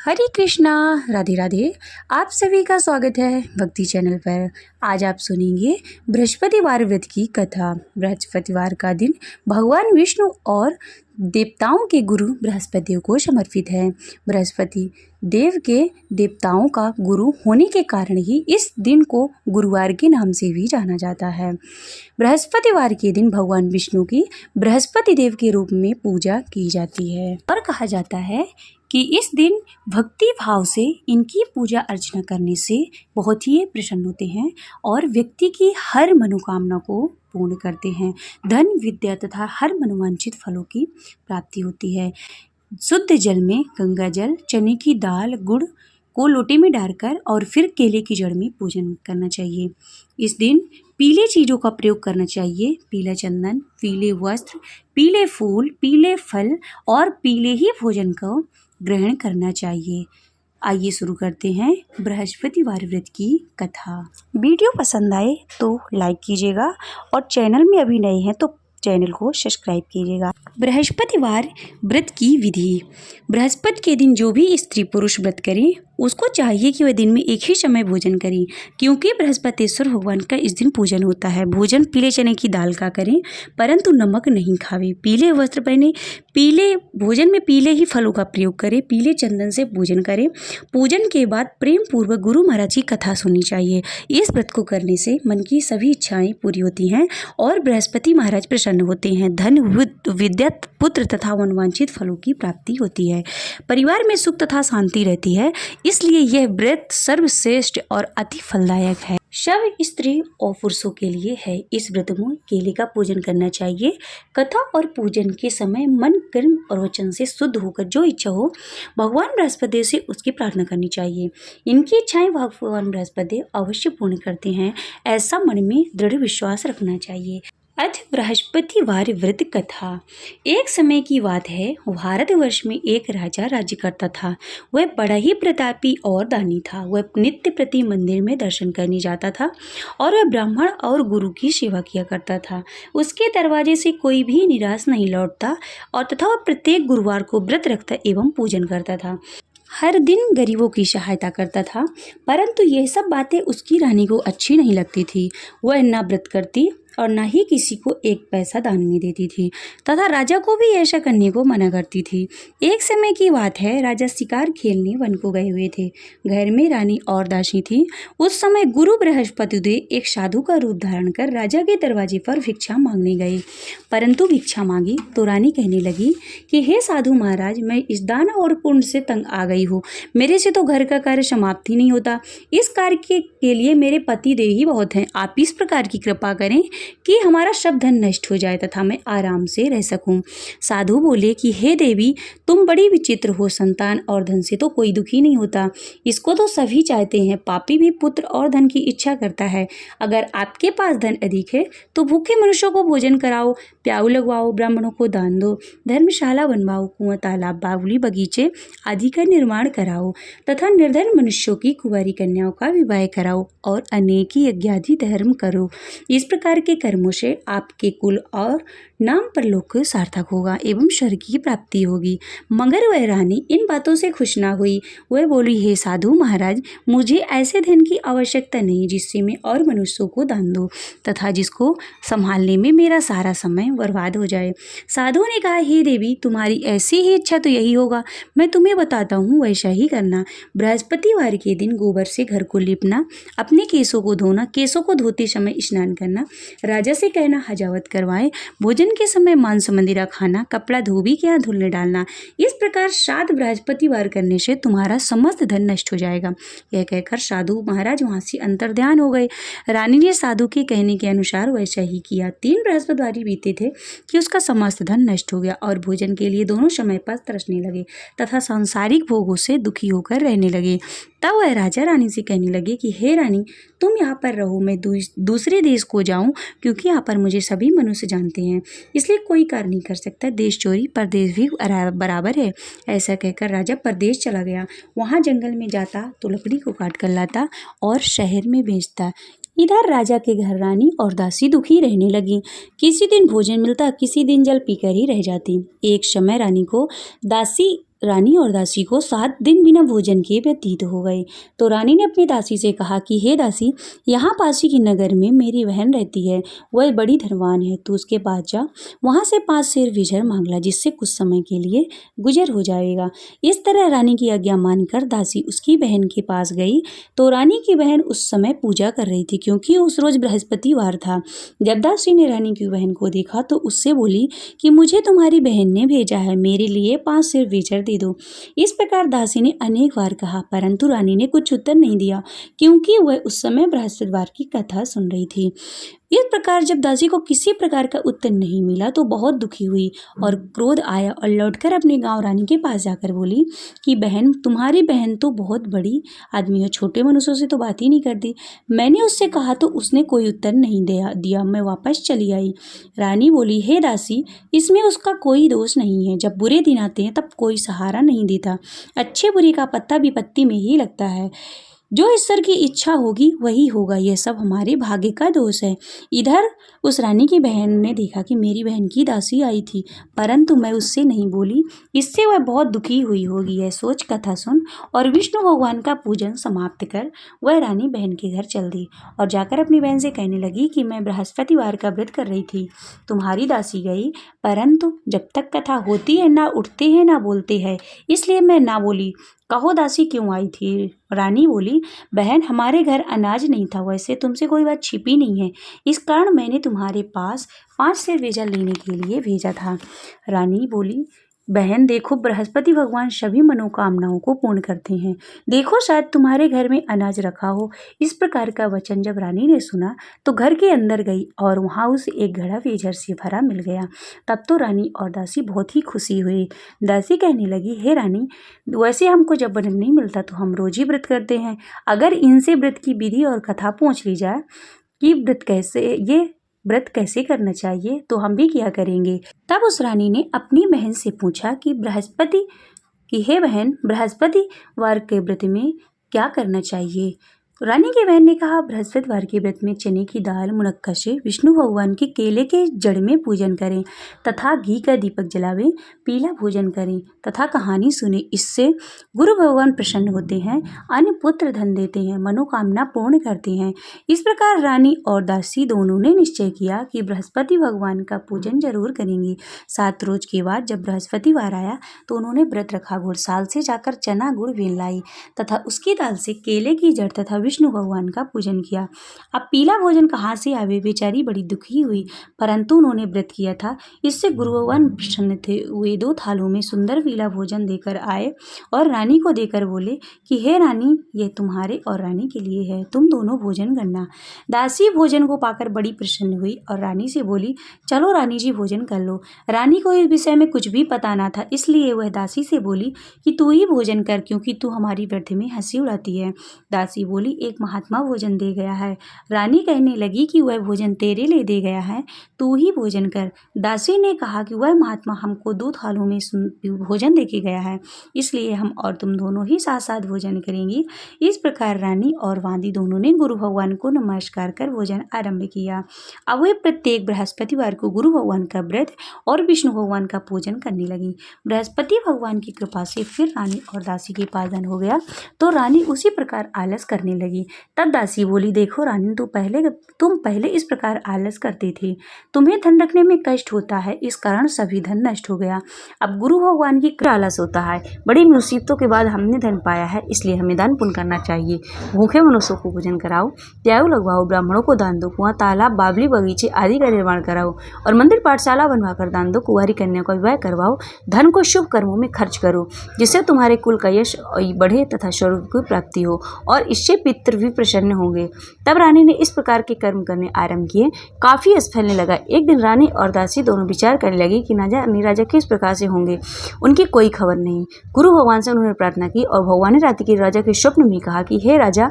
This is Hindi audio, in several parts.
हरे कृष्णा, राधे राधे। आप सभी का स्वागत है भक्ति चैनल पर। आज आप सुनेंगे बृहस्पतिवार व्रत की कथा। बृहस्पतिवार का दिन भगवान विष्णु और देवताओं के गुरु बृहस्पति देव को समर्पित है। बृहस्पति देव के देवताओं का गुरु होने के कारण ही इस दिन को गुरुवार के नाम से भी जाना जाता है। बृहस्पतिवार के दिन भगवान विष्णु की बृहस्पति देव के रूप में पूजा की जाती है और कहा जाता है कि इस दिन भक्ति भाव से इनकी पूजा अर्चना करने से बहुत ही प्रसन्न होते हैं और व्यक्ति की हर मनोकामना को पूर्ण करते हैं। धन, विद्या तथा हर मनोवांछित फलों की प्राप्ति होती है। शुद्ध जल में गंगा जल, चने की दाल, गुड़ को लोटे में डालकर और फिर केले की जड़ में पूजन करना चाहिए। इस दिन पीले चीज़ों का प्रयोग करना चाहिए। पीला चंदन, पीले वस्त्र, पीले फूल, पीले फल और पीले ही भोजन को ग्रहण करना चाहिए। आइए शुरू करते हैं बृहस्पतिवार व्रत की कथा। वीडियो पसंद आए तो लाइक कीजिएगा और चैनल में अभी नए हैं तो चैनल को सब्सक्राइब कीजिएगा। बृहस्पतिवार व्रत की विधि। बृहस्पति के दिन जो भी स्त्री पुरुष व्रत करे उसको चाहिए कि वह दिन में एक ही समय भोजन करें, क्योंकि बृहस्पतिश्वर भगवान का इस दिन पूजन होता है। भोजन पीले चने की दाल का करें, परंतु नमक नहीं खावे। पीले वस्त्र पहने, पीले भोजन में पीले ही फलों का प्रयोग करें। पीले चंदन से पूजन करें। पूजन के बाद प्रेम पूर्वक गुरु महाराज की कथा सुननी चाहिए। इस व्रत को करने से मन की सभी इच्छाएं पूरी होती हैं और बृहस्पति महाराज प्रसन्न होते हैं। धन, विद्या, पुत्र तथा मनोवांछित फलों की प्राप्ति होती है। परिवार में सुख तथा शांति रहती है। इसलिए यह व्रत सर्वश्रेष्ठ और अति फलदायक है। सब स्त्री और पुरुषों के लिए है। इस व्रत में केले का पूजन करना चाहिए। कथा और पूजन के समय मन, कर्म और वचन से शुद्ध होकर जो इच्छा हो भगवान बृहस्पति से उसकी प्रार्थना करनी चाहिए। इनकी इच्छाएं भगवान बृहस्पति अवश्य पूर्ण करते हैं, ऐसा मन में दृढ़ विश्वास रखना चाहिए। अथ बृहस्पतिवार व्रत कथा। एक समय की बात है, भारतवर्ष में एक राजा राज्य करता था। वह बड़ा ही प्रतापी और दानी था। वह नित्य प्रति मंदिर में दर्शन करने जाता था और वह ब्राह्मण और गुरु की सेवा किया करता था। उसके दरवाजे से कोई भी निराश नहीं लौटता और तथा वह प्रत्येक गुरुवार को व्रत रखता एवं पूजन करता था। हर दिन गरीबों की सहायता करता था, परंतु यह सब बातें उसकी रानी को अच्छी नहीं लगती थी। वह न व्रत करती और न ही किसी को एक पैसा दान में देती थी तथा राजा को भी ऐसा करने को मना करती थी। एक समय की बात है, राजा शिकार खेलने वन को गए हुए थे। घर में रानी और दासी थी। उस समय गुरु बृहस्पति देव एक साधु का रूप धारण कर राजा के दरवाजे पर भिक्षा मांगने गए, परंतु भिक्षा मांगी तो रानी कहने लगी कि हे साधु महाराज, मैं इस दान और पुण्य से तंग आ गई हूँ। मेरे से तो घर का कार्य समाप्त ही नहीं होता। इस कार्य के लिए मेरे पति देव ही बहुत हैं। आप इस प्रकार की कृपा करें कि हमारा सब धन नष्ट हो जाए तथा मैं आराम से रह सकूं। साधु बोले कि हे देवी, तुम बड़ी विचित्र हो। संतान और धन से तो कोई दुखी नहीं होता, इसको तो सभी चाहते हैं। पापी भी पुत्र और धन की इच्छा करता है। अगर आपके पास धन अधिक है तो भूखे मनुष्यों को भोजन कराओ, प्याऊ लगवाओ, ब्राह्मणों को दान दो, धर्मशाला बनवाओ, कुआं, तालाब, बावली, बगीचे आदि का निर्माण कराओ तथा निर्धन मनुष्यों की कुंवारी कन्याओं का विवाह कराओ और अनेक यज्ञादि धर्म करो। इस प्रकार के कर्मों से आपके कुल और नाम परलोक सार्थक होगा एवं स्वर्ग की प्राप्ति होगी। मगर वह रानी इन बातों से खुश ना हुई। वह बोली, हे साधु महाराज, मुझे ऐसे धन की आवश्यकता नहीं जिससे मैं और मनुष्यों को दान दूं तथा जिसको संभालने में मेरा सारा समय बर्बाद हो जाए। साधु ने कहा, हे देवी, तुम्हारी ऐसी ही इच्छा तो यही होगा। मैं तुम्हें बताता हूँ, वैसा ही करना। बृहस्पतिवार के दिन गोबर से घर को लिपना, अपने केसों को धोना, केसों को धोते समय स्नान करना, राजा से कहना हजावत करवाए, भोजन के समय मांस मंदिरा खाना, कपड़ा धोबी के यहाँ धुलने डालना। इस प्रकार 7 बृहस्पतिवार करने से तुम्हारा समस्त धन नष्ट हो जाएगा। यह कहकर साधु महाराज वहाँ से अंतर्ध्यान हो गए। रानी ने साधु के कहने के अनुसार वैसा ही किया। 3 बृहस्पतिवार बीते थे कि उसका समस्त धन नष्ट हो गया और भोजन के लिए दोनों समय पर तरसने लगे तथा सांसारिक भोगों से दुखी होकर रहने लगे। तब वह राजा रानी से कहने लगे कि हे रानी, तुम यहाँ पर रहो, मैं दूसरे देश को जाऊँ, क्योंकि यहाँ पर मुझे सभी मनुष्य जानते हैं, इसलिए कोई कार्य नहीं कर सकता। देश चोरी परदेश भी बराबर है। ऐसा कहकर राजा परदेश चला गया। वहाँ जंगल में जाता तो लकड़ी को काट कर लाता और शहर में बेचता। इधर राजा के घर रानी और दासी दुखी रहने लगी। किसी दिन भोजन मिलता, किसी दिन जल पीकर ही रह जाती। एक समय रानी को दासी रानी और दासी को 7 दिन बिना भोजन के व्यतीत हो गए। तो रानी ने अपनी दासी से कहा कि हे दासी, यहाँ पासी की नगर में मेरी बहन रहती है, वह बड़ी धनवान है, तो उसके पास जा, वहाँ से 5 सेर विजर मांग ला, जिससे कुछ समय के लिए गुजर हो जाएगा। इस तरह रानी की आज्ञा मानकर दासी उसकी बहन के पास गई। तो रानी की बहन उस समय पूजा कर रही थी, क्योंकि उस रोज बृहस्पतिवार था। जब दासी ने रानी की बहन को देखा तो उससे बोली कि मुझे तुम्हारी बहन ने भेजा है, मेरे लिए 5 सेर विजर दे दो। इस प्रकार दासी ने अनेक बार कहा, परंतु रानी ने कुछ उत्तर नहीं दिया, क्योंकि वह उस समय बृहस्पतिवार की कथा सुन रही थी। इस प्रकार जब दासी को किसी प्रकार का उत्तर नहीं मिला तो बहुत दुखी हुई और क्रोध आया और लौटकर अपने गांव रानी के पास जाकर बोली कि बहन, तुम्हारी बहन तो बहुत बड़ी आदमी है, छोटे मनुष्यों से तो बात ही नहीं करती। मैंने उससे कहा तो उसने कोई उत्तर नहीं दिया, मैं वापस चली आई। रानी बोली, हे दासी, इसमें उसका कोई दोष नहीं है। जब बुरे दिन आते हैं तब कोई सहारा नहीं देता, अच्छे बुरे का पत्ता विपत्ति में ही लगता है। जो ईश्वर की इच्छा होगी वही होगा, यह सब हमारे भाग्य का दोष है। इधर उस रानी की बहन ने देखा कि मेरी बहन की दासी आई थी, परंतु मैं उससे नहीं बोली, इससे वह बहुत दुखी हुई होगी। यह सोच कथा सुन और विष्णु भगवान का पूजन समाप्त कर वह रानी बहन के घर चल दी और जाकर अपनी बहन से कहने लगी कि मैं बृहस्पतिवार का व्रत कर रही थी, तुम्हारी दासी गई, परंतु जब तक कथा होती है ना उठते हैं ना बोलते हैं, इसलिए मैं ना बोली। कहो दासी क्यों आई थी? रानी बोली, बहन, हमारे घर अनाज नहीं था, वैसे तुमसे कोई बात छिपी नहीं है, इस कारण मैंने तुम्हारे पास 5 सेर विजर लेने के लिए भेजा था। रानी बोली, बहन देखो, बृहस्पति भगवान सभी मनोकामनाओं को पूर्ण करते हैं, देखो शायद तुम्हारे घर में अनाज रखा हो। इस प्रकार का वचन जब रानी ने सुना तो घर के अंदर गई और वहाँ उसे एक घड़ा विजर से भरा मिल गया। तब तो रानी और दासी बहुत ही खुशी हुई। दासी कहने लगी, हे रानी, वैसे हमको जब व्रत नहीं मिलता तो हम रोज ही व्रत करते हैं, अगर इनसे व्रत की विधि और कथा पूछ ली जाए कि व्रत कैसे करना चाहिए तो हम भी किया करेंगे। तब उस रानी ने अपनी बहन से पूछा कि हे बहन, बृहस्पतिवार के व्रत में क्या करना चाहिए? रानी की बहन ने कहा, बृहस्पतिवार के व्रत में चने की दाल, मुनक्का से विष्णु भगवान के केले के जड़ में पूजन करें तथा घी का दीपक जलावें, पीला भोजन करें तथा कहानी सुने, इससे गुरु भगवान प्रसन्न होते हैं, अन्न पुत्र धन देते हैं, मनोकामना पूर्ण करते हैं। इस प्रकार रानी और दासी दोनों ने निश्चय किया कि बृहस्पति भगवान का पूजन जरूर करेंगे। 7 रोज के बाद जब बृहस्पतिवार आया तो उन्होंने व्रत रखा, घुड़साल से जाकर चना गुड़ बेल लाई तथा उसकी दाल से केले की जड़ तथा विष्णु भगवान का पूजन किया। अब पीला भोजन कहाँ से आवे? बेचारी बड़ी दुखी हुई, परंतु उन्होंने व्रत किया था, इससे गुरु भगवान प्रसन्न थे। वे 2 थालों में सुंदर पीला भोजन देकर आए और रानी को देकर बोले कि हे रानी, यह तुम्हारे और रानी के लिए है, तुम दोनों भोजन करना। दासी भोजन को पाकर बड़ी प्रसन्न हुई और रानी से बोली, चलो रानी जी भोजन कर लो। रानी को इस विषय में कुछ भी पता ना था, इसलिए वह दासी से बोली कि तू ही भोजन कर, क्योंकि तू हमारी व्रत में हंसी उड़ाती है। दासी बोली, एक महात्मा भोजन दे गया है। रानी कहने लगी कि वह भोजन तेरे लिए दे गया है, तू ही भोजन कर। दासी ने कहा कि वह महात्मा हमको 2 थालों में भोजन दे के गया है, इसलिए हम और तुम दोनों ही साथ साथ भोजन करेंगी। इस प्रकार रानी और वांदी दोनों ने गुरु भगवान को नमस्कार कर भोजन आरंभ किया। अब वे प्रत्येक बृहस्पतिवार को गुरु भगवान का व्रत और विष्णु भगवान का पूजन करने लगी। बृहस्पति भगवान की कृपा से फिर रानी और दासी के पालन हो गया, तो रानी उसी प्रकार आलस करने लगी। तब दासी बोली, देखो रानी, तुम पहले इस प्रकार आलस करते थे, तुम्हें धन रखने में कष्ट होता है, इस कारण सभी धन नष्ट हो गया। अब गुरु भगवान की आलस होता है, बड़ी मुसीबतों के बाद हमने धन पाया है, इसलिए हमें दान पुण्य करना चाहिए। भूखे मनुष्यों को भोजन कराओ, त्याग लगवाओ, ब्राह्मणों को दान दो, कुआं तालाब बावली बगीचे आदि का निर्माण कराओ और मंदिर पाठशाला बनवाकर दान दो, कुंवारी कन्या का विवाह करवाओ, धन को शुभ कर्मों में खर्च करो, जिससे तुम्हारे कुल का यश बढ़े तथा स्वर्ग की प्राप्ति हो और इससे पितृ भी प्रसन्न होंगे। तब रानी ने इस प्रकार के कर्म करने आरंभ किए। काफी यश फैलने लगा। एक दिन रानी और दासी दोनों विचार करने लगी कि राजा किस प्रकार से होंगे, उनकी कोई खबर नहीं। गुरु भगवान से उन्होंने प्रार्थना की और भगवान ने रात्रि के राजा के स्वप्न में कहा कि हे राजा,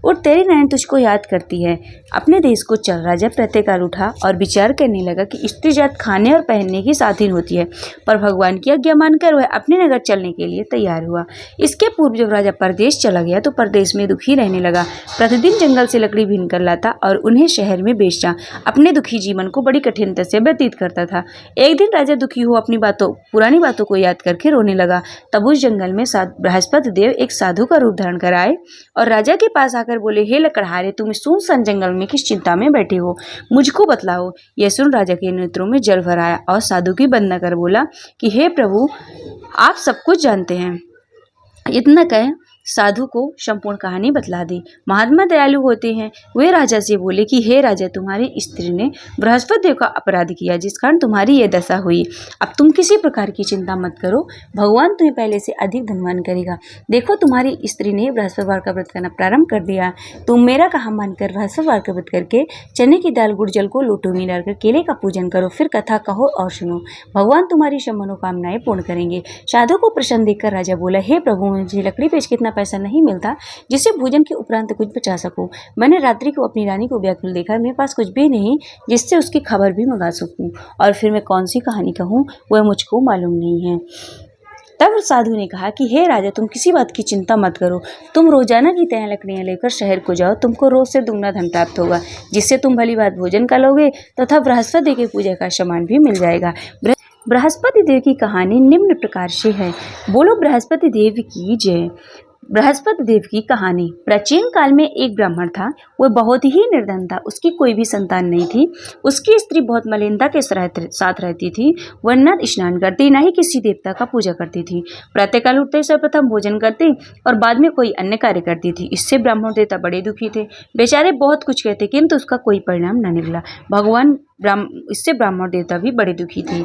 और तेरी नैन तुझको याद करती है। अपने देश को चल। राजा प्रातःकाल उठा और विचार करने लगा कि स्त्री जात खाने और पहनने की स्वाधीन होती है, पर भगवान की आज्ञा मानकर वह अपने नगर चलने के लिए तैयार हुआ। इसके पूर्व जब राजा परदेश चला गया तो परदेश में दुखी रहने लगा। प्रतिदिन जंगल से लकड़ी बीन कर लाता और उन्हें शहर में बेचता। अपने दुखी जीवन को बड़ी कठिनता से व्यतीत करता था। एक दिन राजा दुखी हो अपनी पुरानी बातों को याद करके रोने लगा। तब उस जंगल में बृहस्पति देव एक साधु का रूप धारण कर आए और राजा के पास आकर बोले, हे लकड़हारे, तुम इस सुनसान जंगल में किस चिंता में बैठे हो, मुझको बतलाओ। यह सुन राजा के नेत्रों में जल भर आया और साधु की वंदना कर बोला कि हे प्रभु, आप सब कुछ जानते हैं। इतना कह साधु को संपूर्ण कहानी बतला दी। महात्मा दयालु होते हैं। वे राजा से बोले कि हे राजा, तुम्हारी स्त्री ने बृहस्पति देव का अपराध किया, जिस कारण तुम्हारी यह दशा हुई। अब तुम किसी प्रकार की चिंता मत करो, भगवान तुम्हें पहले से अधिक धनवान करेगा। देखो, तुम्हारी स्त्री ने बृहस्पतिवार का व्रत करना प्रारंभ कर दिया। तुम मेरा कहा मानकर बृहस्पतिवार का व्रत करके चने की दाल गुड़ जल को लोटो में डालकर केले का पूजन करो, फिर कथा कहो और सुनो। भगवान तुम्हारी सब मनोकामनाएं पूर्ण करेंगे। साधु को प्रसन्न देखकर राजा बोला, हे प्रभु, मुझे लकड़ी बेच कितना पैसा नहीं मिलता जिससे भोजन के उपरांत कुछ बचा सकूं। मैंने रात्रि को अपनी रानी को व्याकुल देखा, मेरे पास कुछ भी नहीं जिससे उसकी खबर भी मंगा सकूं, और फिर मैं कौन सी कहानी कहूं वह मुझको मालूम नहीं है। तब साधु ने कहा कि हे राजा, तुम किसी बात की चिंता मत करो। तुम रोजाना की तरह लकड़ियां लेकर शहर को जाओ, तुमको रोज से दुगना धन प्राप्त होगा, जिससे तुम भली बात भोजन कर लोगे तथा बृहस्पति देव की पूजा का सामान भी मिल जाएगा। बृहस्पति देव की कहानी निम्न प्रकार से है। बोलो बृहस्पति देव की जय। बृहस्पति देव की कहानी। प्राचीन काल में एक ब्राह्मण था। वह बहुत ही निर्धन था। उसकी कोई भी संतान नहीं थी। उसकी स्त्री बहुत मलिनता के साथ रहती थी। वह न स्नान करती, न ही किसी देवता का पूजा करती थी। प्रातःकाल उठते सर्वप्रथम भोजन करती और बाद में कोई अन्य कार्य करती थी। इससे ब्राह्मण देवता बड़े दुखी थे। बेचारे बहुत कुछ कहते, किंतु उसका कोई परिणाम न निकला। इससे ब्राह्मण देवता भी बड़े दुखी थे।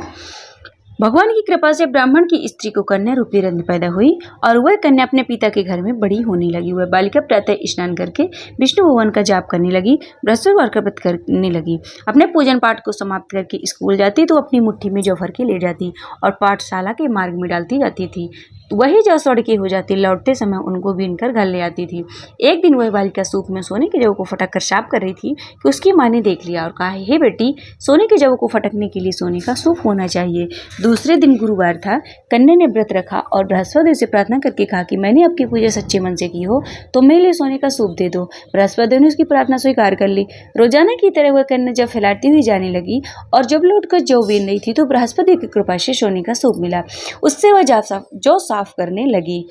भगवान की कृपा से ब्राह्मण की स्त्री को कन्या रूपी रत्न पैदा हुई और वह कन्या अपने पिता के घर में बड़ी होने लगी। वह बालिका प्रातः स्नान करके विष्णु भगवान का जाप करने लगी, बृहस्पतिवार का व्रत करने लगी। अपने पूजन पाठ को समाप्त करके स्कूल जाती तो अपनी मुट्ठी में जौ भर के ले जाती और पाठशाला के मार्ग में डालती जाती थी। वही जौ सड़के हो जाती। लौटते समय उनको बीनकर घर ले आती थी। एक दिन वह बालिका सूप में सोने की जौ को फटक कर साफ कर रही थी कि उसकी माँ ने देख लिया और कहा, हे बेटी, सोने की जौ को फटकने के लिए सोने का सूप होना चाहिए। दूसरे दिन गुरुवार था। कन्या ने व्रत रखा और बृहस्पति देव से प्रार्थना करके कहा कि मैंने आपकी पूजा सच्चे मन से की हो तो मेरे लिए सोने का सूप दे दो। बृहस्पति देव ने उसकी प्रार्थना स्वीकार कर ली। रोजाना की तरह वह कन्या जब फैलाती हुई जाने लगी और जब लौटकर जौ बीन रही थी तो बृहस्पति देव की कृपा से सोने का सूप मिला। उससे वह जौ साफ करने लगी,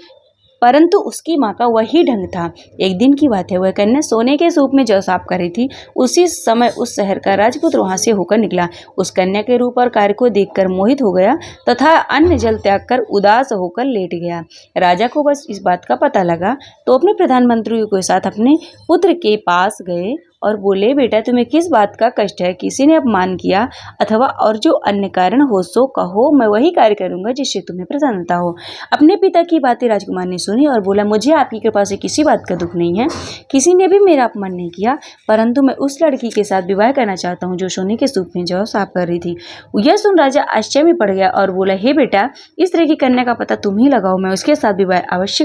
परंतु उसकी माँ का वही ढंग था। एक दिन की बात है, वह कन्या सोने के सूप में जौ साफ कर रही थी। उसी समय उस शहर का राजपुत्र वहां से होकर निकला। उस कन्या के रूप और कार्य को देखकर मोहित हो गया तथा अन्न जल त्याग कर उदास होकर लेट गया। राजा को बस इस बात का पता लगा तो अपने प्रधानमंत्री के साथ अपने पुत्र के पास गए और बोले, बेटा, तुम्हें किस बात का कष्ट है? किसी ने अपमान किया अथवा और जो अन्य कारण हो सो कहो, मैं वही कार्य करूंगा जिससे तुम्हें प्रसन्नता हो। अपने पिता की बातें राजकुमार ने सुनी और बोला, मुझे आपकी कृपा से किसी बात का दुख नहीं है। किसी ने भी मेरा अपमान नहीं किया, परंतु मैं उस लड़की के साथ विवाह करना चाहता हूँ जो सोने के सूप में जौ साफ कर रही थी। यह सुन राजा आश्चर्य में पड़ गया और बोला, हे बेटा, इस तरह की कन्या का पता तुम ही लगाओ, मैं उसके साथ विवाह अवश्य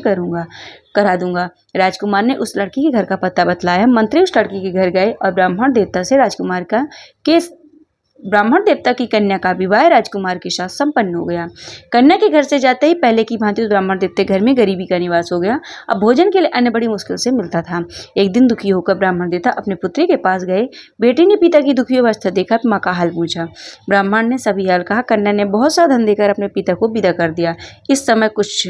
करा दूंगा। राजकुमार ने उस लड़की के घर का पता बतलाया। मंत्री उस लड़की के घर गए और ब्राह्मण देवता की कन्या का विवाह राजकुमार के साथ संपन्न हो गया। कन्या के घर से जाते ही पहले की भांति उस ब्राह्मण देवता के घर में गरीबी का निवास हो गया। अब भोजन के लिए अन्न बड़ी मुश्किल से मिलता था। एक दिन दुखी होकर ब्राह्मण देवता अपने पुत्री के पास गए। बेटी ने पिता की दुखी अवस्था देखा, माँ का हाल पूछा। ब्राह्मण ने सभी हाल कहा। कन्या ने बहुत सा धन देकर अपने पिता को विदा कर दिया। इस समय कुछ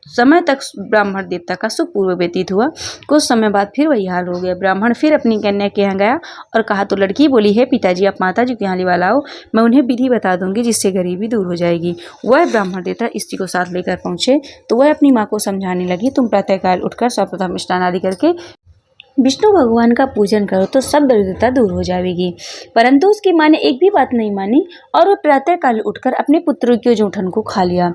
समय तक ब्राह्मण देवता का सुखपूर्व व्यतीत हुआ। कुछ समय बाद फिर वही हाल हो गया। ब्राह्मण फिर अपनी कन्या के यहाँ गया और कहा तो लड़की बोली, हे पिताजी, आप माता जी के यहाँ लिवा लाओ, मैं उन्हें विधि बता दूंगी जिससे गरीबी दूर हो जाएगी। वह ब्राह्मण देवता स्त्री को साथ लेकर पहुंचे तो वह अपनी माँ को समझाने लगी, तुम प्रातःकाल उठकर सर्वप्रथम स्नान आदि करके विष्णु भगवान का पूजन करो तो सब दरिद्रता दूर हो जाएगी। परंतु उसकी माँ ने एक भी बात नहीं मानी और वह प्रातःकाल उठकर अपने पुत्र के जूठन को खा लिया।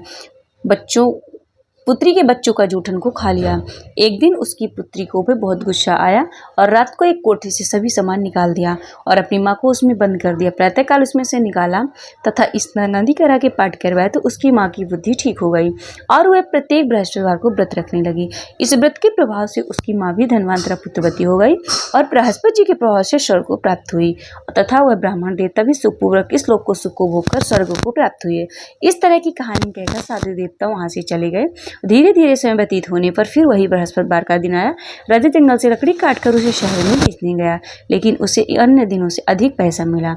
पुत्री के बच्चों का जूठन को खा लिया। एक दिन उसकी पुत्री को भी बहुत गुस्सा आया और रात को एक कोठरी से सभी सामान निकाल दिया और अपनी माँ को उसमें बंद कर दिया। प्रातःकाल उसमें से निकाला तथा स्नान आदि करा के पाठ करवाया तो उसकी माँ की बुद्धि ठीक हो गई और वह प्रत्येक बृहस्पतिवार को व्रत रखने लगी। इस व्रत के प्रभाव से उसकी माँ भी धनवंतरा पुत्रवती हो गई और बृहस्पति जी के प्रभाव से स्वर्ग को प्राप्त हुई तथा वह ब्राह्मण देवता भी सुखपूर्वक इस लोक को सुख को भोग कर स्वर्ग को प्राप्त हुए। इस तरह की कहानी कहकर साधु देवता वहां से चले गए। धीरे धीरे समय व्यतीत होने पर फिर वही बृहस्पतिवार का दिन आया। राजा जंगल से लकड़ी काटकर उसे शहर में बेचने गया, लेकिन उसे अन्य दिनों से अधिक पैसा मिला।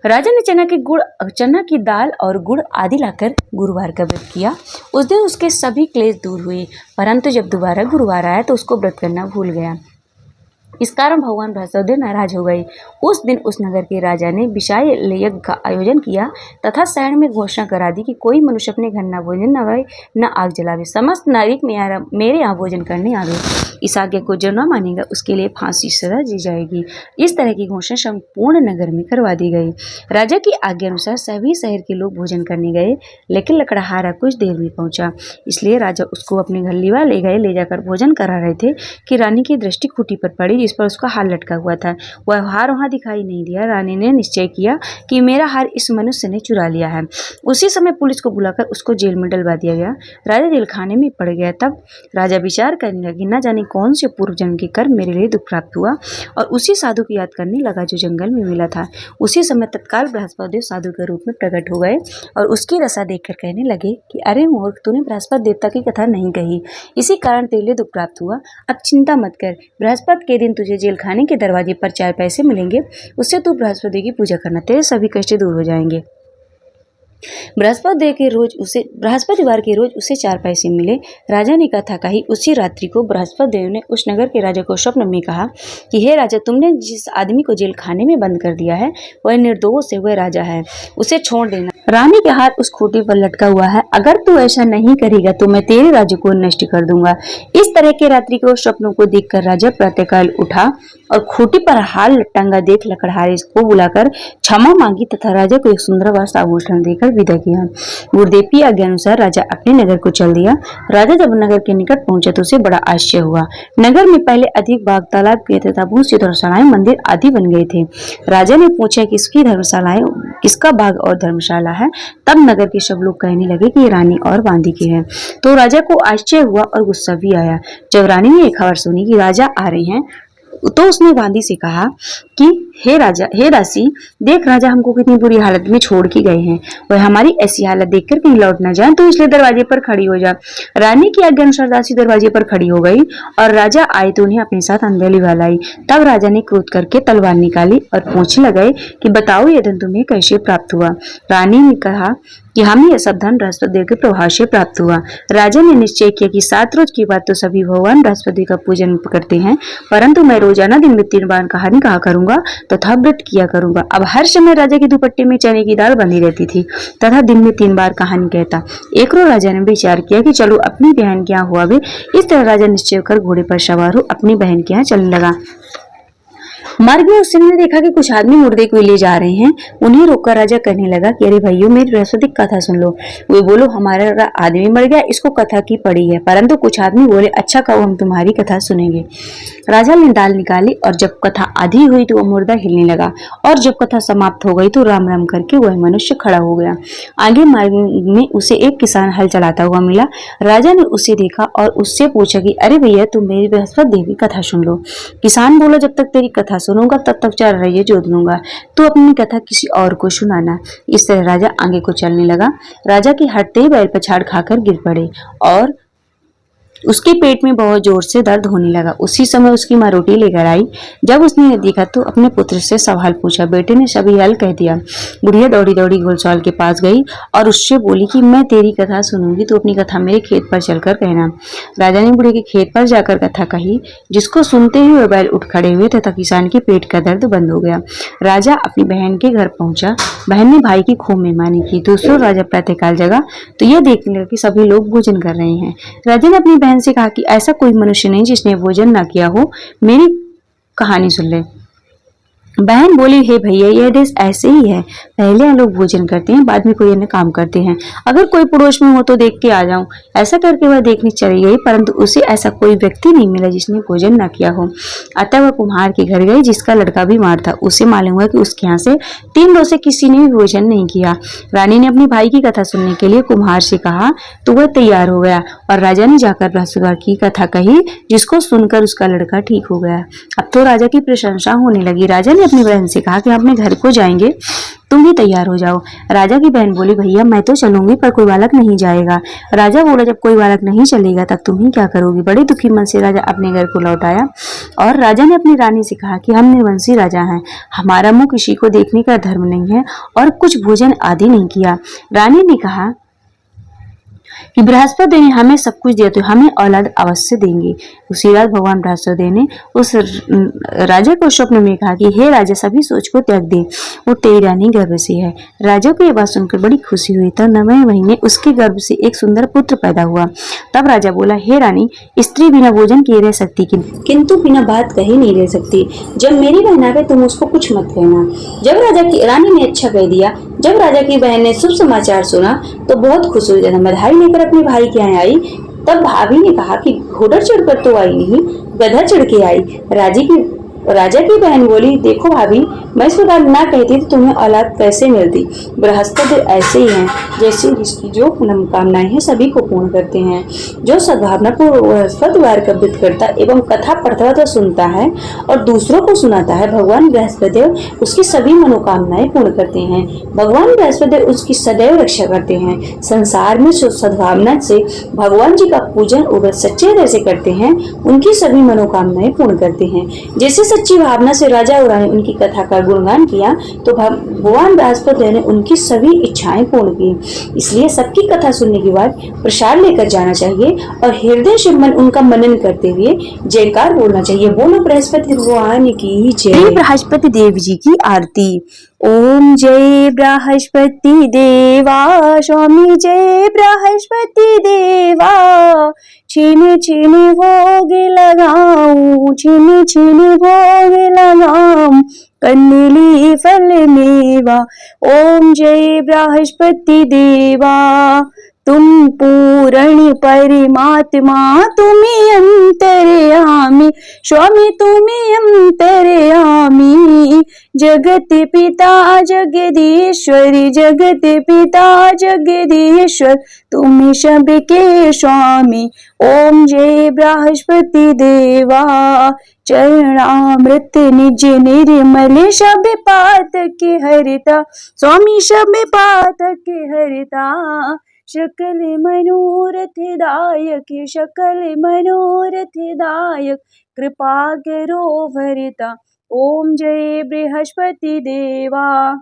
राजा ने चना की दाल और गुड़ आदि लाकर गुरुवार का व्रत किया। उस दिन उसके सभी क्लेश दूर हुए, परंतु जब दोबारा गुरुवार आया तो उसको व्रत करना भूल गया। इस कारण भगवान बृहस्पति नाराज हो गए। उस दिन उस नगर के राजा ने विशाल यज्ञ का आयोजन किया तथा शहर में घोषणा करा दी कि कोई मनुष्य अपने घर न भोजन न खाए न आग जलावे, समस्त नागरिक मेरे यहाँ भोजन करने आवे। इस आज्ञा को जो न मानेगा उसके लिए फांसी सजा दी जाएगी। इस तरह की घोषणा संपूर्ण नगर में करवा दी गई। राजा की आज्ञा अनुसार सभी शहर के लोग भोजन करने गए, लेकिन लकड़हारा कुछ देर में पहुंचा, इसलिए राजा उसको अपने घर लिवा ले गए। ले जाकर भोजन करा रहे थे कि रानी की दृष्टि खूंटी पर पड़ी जिस पर उसका हार लटका हुआ था। वह हार वहां दिखाई नहीं दिया। रानी ने निश्चय किया कि मेरा हार इस मनुष्य ने चुरा लिया है। उसी समय पुलिस को बुलाकर उसको जेल में डलवा दिया गया। राजा जेल खाने में पड़ गया। तब राजा विचार करने लगे, न जाने कौन से पूर्व जन्म के कर्म मेरे लिए दुख प्राप्त हुआ, और उसी साधु की याद करने लगा जो जंगल में मिला था। उसी समय तत्काल बृहस्पति देव साधु के रूप में प्रकट हो गए और उसकी दशा देखकर कहने लगे कि अरे मूर्ख, तूने बृहस्पति देवता की कथा नहीं कही, इसी कारण तेरे लिए दुख प्राप्त हुआ। अब चिंता मत कर, बृहस्पति के दिन तुझे जेल खाने के दरवाजे पर 4 पैसे मिलेंगे, उससे तू बृहस्पति की पूजा करना, तेरे सभी कष्ट दूर हो जाएंगे। बृहस्पतिवार के रोज उसे 4 पैसे मिले। राजा ने कथा कही। उसी रात्रि को बृहस्पति देव ने उस नगर के राजा को स्वप्न में कहा कि हे राजा, तुमने जिस आदमी को जेल खाने में बंद कर दिया है वह निर्दोष है, वह राजा है, उसे छोड़ देना। रानी के हाथ उस खूंटी पर लटका हुआ है, अगर तू ऐसा नहीं करेगा तो मैं तेरे राज्य को नष्ट कर दूंगा। इस तरह के रात्रि के स्वप्नों को देखकर राजा प्रातःकाल उठा और खूंटी पर हाल टंगा देख लकड़हारे को बुलाकर क्षमा मांगी तथा राजा को एक सुंदर वस्त्र आभूषण देकर विदा किया। गुरुदेव की आज्ञा अनुसार राजा अपने नगर को चल दिया। राजा जब नगर के निकट पहुंचा तो उसे बड़ा आश्चर्य हुआ। नगर में पहले अधिक बाग, तालाब, खेत तथा बहुत सी धर्मशालाएं, मंदिर आदि बन गए थे। राजा ने पूछा किसकी धर्मशालाएं, किसका बाग और धर्मशाला है। तब नगर के सब लोग कहने लगे कि ये रानी और बांदी की है। तो राजा को आश्चर्य हुआ और गुस्सा भी आया। जब रानी ने एक खबर सुनी कि राजा आ रहे हैं तो उसने बांदी से कहा कि हे दासी, देख राजा हमको कितनी बुरी हालत में छोड़ के गए हैं, वह हमारी ऐसी हालत देखकर कहीं लौट न जाए, तो इसलिए दरवाजे पर खड़ी हो जा। रानी की आज्ञा अनुसार दासी दरवाजे पर खड़ी हो गई और राजा आए तो उन्हें अपने साथ अंदर लिवा लाई। तब राजा ने क्रोध करके तलवार निकाली और पूछने लगे कि बताओ ये धन तुम्हें कैसे प्राप्त हुआ। रानी ने कहा कि हमें यह सब धन बृहस्पति देव के प्रभाव से प्राप्त हुआ। राजा ने निश्चय किया कि 7 रोज की बात तो सभी भगवान बृहस्पति का पूजन करते हैं, परंतु मैं रोजाना दिन में 3 बार कहानी कहा करूंगा तथा व्रत किया करूंगा। अब हर समय राजा की दुपट्टे में चने की दाल बंधी रहती थी तथा दिन में 3 बार कहानी कहता। एक रोज राजा ने विचार किया कि चलो अपनी बहन के यहाँ हुआ वे। इस तरह राजा निश्चय कर घोड़े पर सवार हो अपनी बहन के यहाँ चलने लगा। मार्ग में उस ने देखा कि कुछ आदमी मुर्दे को ले जा रहे हैं। उन्हें रोककर राजा कहने लगा कि अरे भाइयों, मेरी बृहस्पति कथा सुन लो। वे बोलो हमारा आदमी मर गया, इसको कथा की पड़ी है। परंतु कुछ आदमी बोले अच्छा कहो, हम तुम्हारी कथा सुनेंगे। राजा ने दाल निकाली और जब कथा आधी हुई तो वह मुर्दा हिलने लगा और जब कथा समाप्त हो गई तो राम राम करके वह मनुष्य खड़ा हो गया। आगे मार्ग में उसे एक किसान हल चलाता हुआ मिला। राजा ने उसे देखा और उससे पूछा कि अरे भैया, तुम मेरी बृहस्पति देवी की कथा सुन लो। किसान बोला जब तक तेरी कथा सुनूंगा तब तक 4 रहिए जोत लूंगा, तू अपनी कथा किसी और को सुनाना। इस तरह राजा आगे को चलने लगा। राजा के हटते ही बैल पछाड़ खाकर गिर पड़े और उसके पेट में बहुत जोर से दर्द होने लगा। उसी समय उसकी माँ रोटी लेकर आई। जब उसने देखा तो अपने पुत्र से सवाल पूछा। बेटे ने सभी हल कह दिया। बुढ़िया दौड़ी दौड़ी घोड़साल के पास गई और उससे बोली कि मैं तेरी कथा सुनूंगी, तो अपनी कथा मेरे खेत पर चलकर कहना। राजा ने बुढ़े के खेत पर जाकर कथा कही, जिसको सुनते ही वह बैल उठ खड़े हुए तथा किसान के पेट का दर्द बंद हो गया। राजा अपनी बहन के घर पहुंचा। बहन ने भाई की खूब मेहमानी की। दूसरों राजा प्रातःकाल जगा तो यह देखने लगा कि सभी लोग भोजन कर रहे हैं। राजा ने अपनी से कहा कि ऐसा कोई मनुष्य नहीं जिसने भोजन ना किया हो, मेरी कहानी सुन ले। बहन बोली, हे भैया, यह देश ऐसे ही है, पहले हम लोग भोजन करते हैं, बाद में कोई अन्य काम करते हैं। अगर कोई पड़ोस में हो तो देख के आ जाऊं। ऐसा करके वह देखने चली गई, परंतु उसे ऐसा कोई व्यक्ति नहीं मिला जिसने भोजन न किया हो। अतः वह कुम्हार के घर गई, जिसका लड़का बीमार था। उसे मालूम हुआ कि उसके यहाँ से 3 रोज से किसी ने भी भोजन नहीं किया। रानी ने अपने भाई की कथा सुनने के लिए कुम्हार से कहा, तो वह तैयार हो गया और राजा ने जाकर बृहस्पतिवार की कथा कही, जिसको सुनकर उसका लड़का ठीक हो गया। अब तो राजा की प्रशंसा होने लगी। राजा ने अपनी बहन से कहा कि हम अपने घर को जाएंगे, तुम भी तैयार हो जाओ। राजा की बहन बोली, भैया मैं तो चलूंगी, पर कोई बालक नहीं जाएगा। राजा बोला, जब कोई बालक नहीं चलेगा तब तुम ही क्या करोगी। बड़े दुखी मन से राजा अपने घर को लौट आया और राजा ने अपनी रानी से कहा कि हम निर्वंशी राजा हैं, हमारा मुंह किसी को देखने का धर्म नहीं है और कुछ भोजन आदि नहीं किया। रानी ने कहा कि बृहस्पति ने हमें सब कुछ दिया, तो हमें औलाद अवश्य देंगे। उसी रात भगवान बृहस्पति ने उस राजा को स्वप्न में कहा कि हे राजा, सभी सोच को त्याग दे, वो तेरी रानी गर्भ से है। राजा को यह बात सुनकर बड़ी खुशी हुई। तब 9वें महीने उसके गर्भ से एक सुंदर पुत्र पैदा हुआ। तब राजा बोला, हे रानी, स्त्री बिना भोजन किए रह सकती, किंतु बिना बात कहे नहीं रह सकती। जब मेरी बहन आवे तुम उसको कुछ मत कहना। जब राजा की रानी ने अच्छा कह दिया। जब राजा की बहन ने शुभ समाचार सुना तो बहुत खुश हुई। जब बधाई लेकर अपने भाई के यहाँ आई, तब भाभी ने कहा कि घोड़ा चढ़कर तो आई नहीं, गधा चढ़ के आई। राजा की बहन बोली, देखो भाभी, मैं इस प्रकार ना कहती तो तुम्हें औलाद कैसे मिलती। बृहस्पति ऐसे ही हैं, जैसे इसकी जो मनोकामनाएं हैं सभी को पूर्ण करते हैं। जो सद्भावना को बृहस्पतिवार का व्रत करता एवं कथा पढ़ता तो सुनता है और दूसरों को सुनाता है, भगवान बृहस्पति उसकी सभी मनोकामनाएं पूर्ण करते हैं। भगवान बृहस्पति उसकी सदैव रक्षा करते हैं। संसार में सद्भावना से भगवान जी का पूजन और सच्चे हृदय से करते हैं, उनकी सभी मनोकामनाएं पूर्ण करते हैं। जैसे सच्ची भावना से राजा और रानी उनकी कथा का गुणगान किया तो भगवान बृहस्पति ने उनकी सभी इच्छाएं पूर्ण की। इसलिए सबकी कथा सुनने के बाद प्रसाद लेकर जाना चाहिए और हृदय से उनका मनन करते हुए जयकार बोलना चाहिए। बोलो बृहस्पति भगवान की जय। बृहस्पति देव जी की आरती। ओम जय बृहस्पति देवा, स्वामी जय बृहस्पति देवा। छिन छिन भोग लगाऊं, छिन छिन भोग लगाऊं, कन्नली फल मेवा। ओम जय बृहस्पति देवा, तुम पूर्ण परमात्मा, तुम्ही अंतर्यामी, स्वामी तुम्ही अंतर्यामी। जगत पिता जगदीश्वर, जगत पिता जगदीश्वर, तुम सबके स्वामी। ओम जय बृहस्पति देवा, चरणामृत निज निर्मल, सब पातक हरिता, स्वामी सब पातक हरिता। सकल मनोरथ दायक, सकल मनोरथ दायक, कृपा करो भरिता। ओम जय बृहस्पति देवा,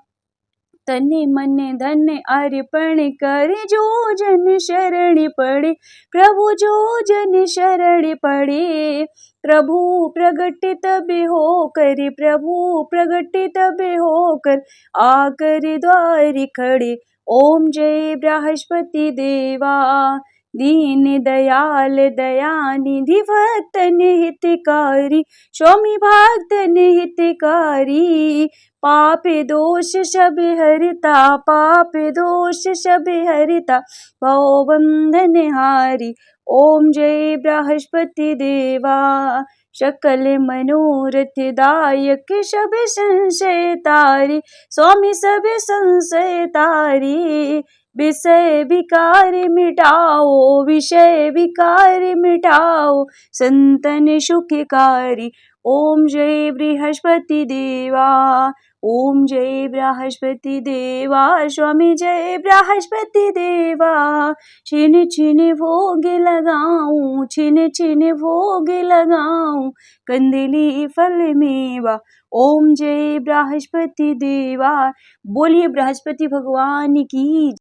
तन मन धन अर्पण कर, जो जन शरण पड़े, प्रभु जो जन शरण पड़े। प्रभु प्रगट तब होकर, प्रभु प्रगट तब होकर, आकर द्वार खड़े। ओम जय बृहस्पति देवा, दीन दयाल दयानिधि, भक्तन हितकारी, स्वामी भक्तन हितकारी। पाप दोष सब हरिता, पाप दोष सब हरिता, भव बंधन हारी। ओम जय बृहस्पति देवा, सकल मनोरथ दायक, सब संशय तारी, स्वामी सब संशय तारी। विषय विकार मिटाओ, विषय विकार मिटाओ, संतन सुखकारी। ओम जय बृहस्पति देवा, ओम जय बृहस्पति देवा, स्वामी जय बृहस्पति देवा। छिन छिन भोग लगाऊं, छिन छिन भोग लगाऊं, कंदली फल मेवा। ओम जय बृहस्पति देवा। बोलिए बृहस्पति भगवान की।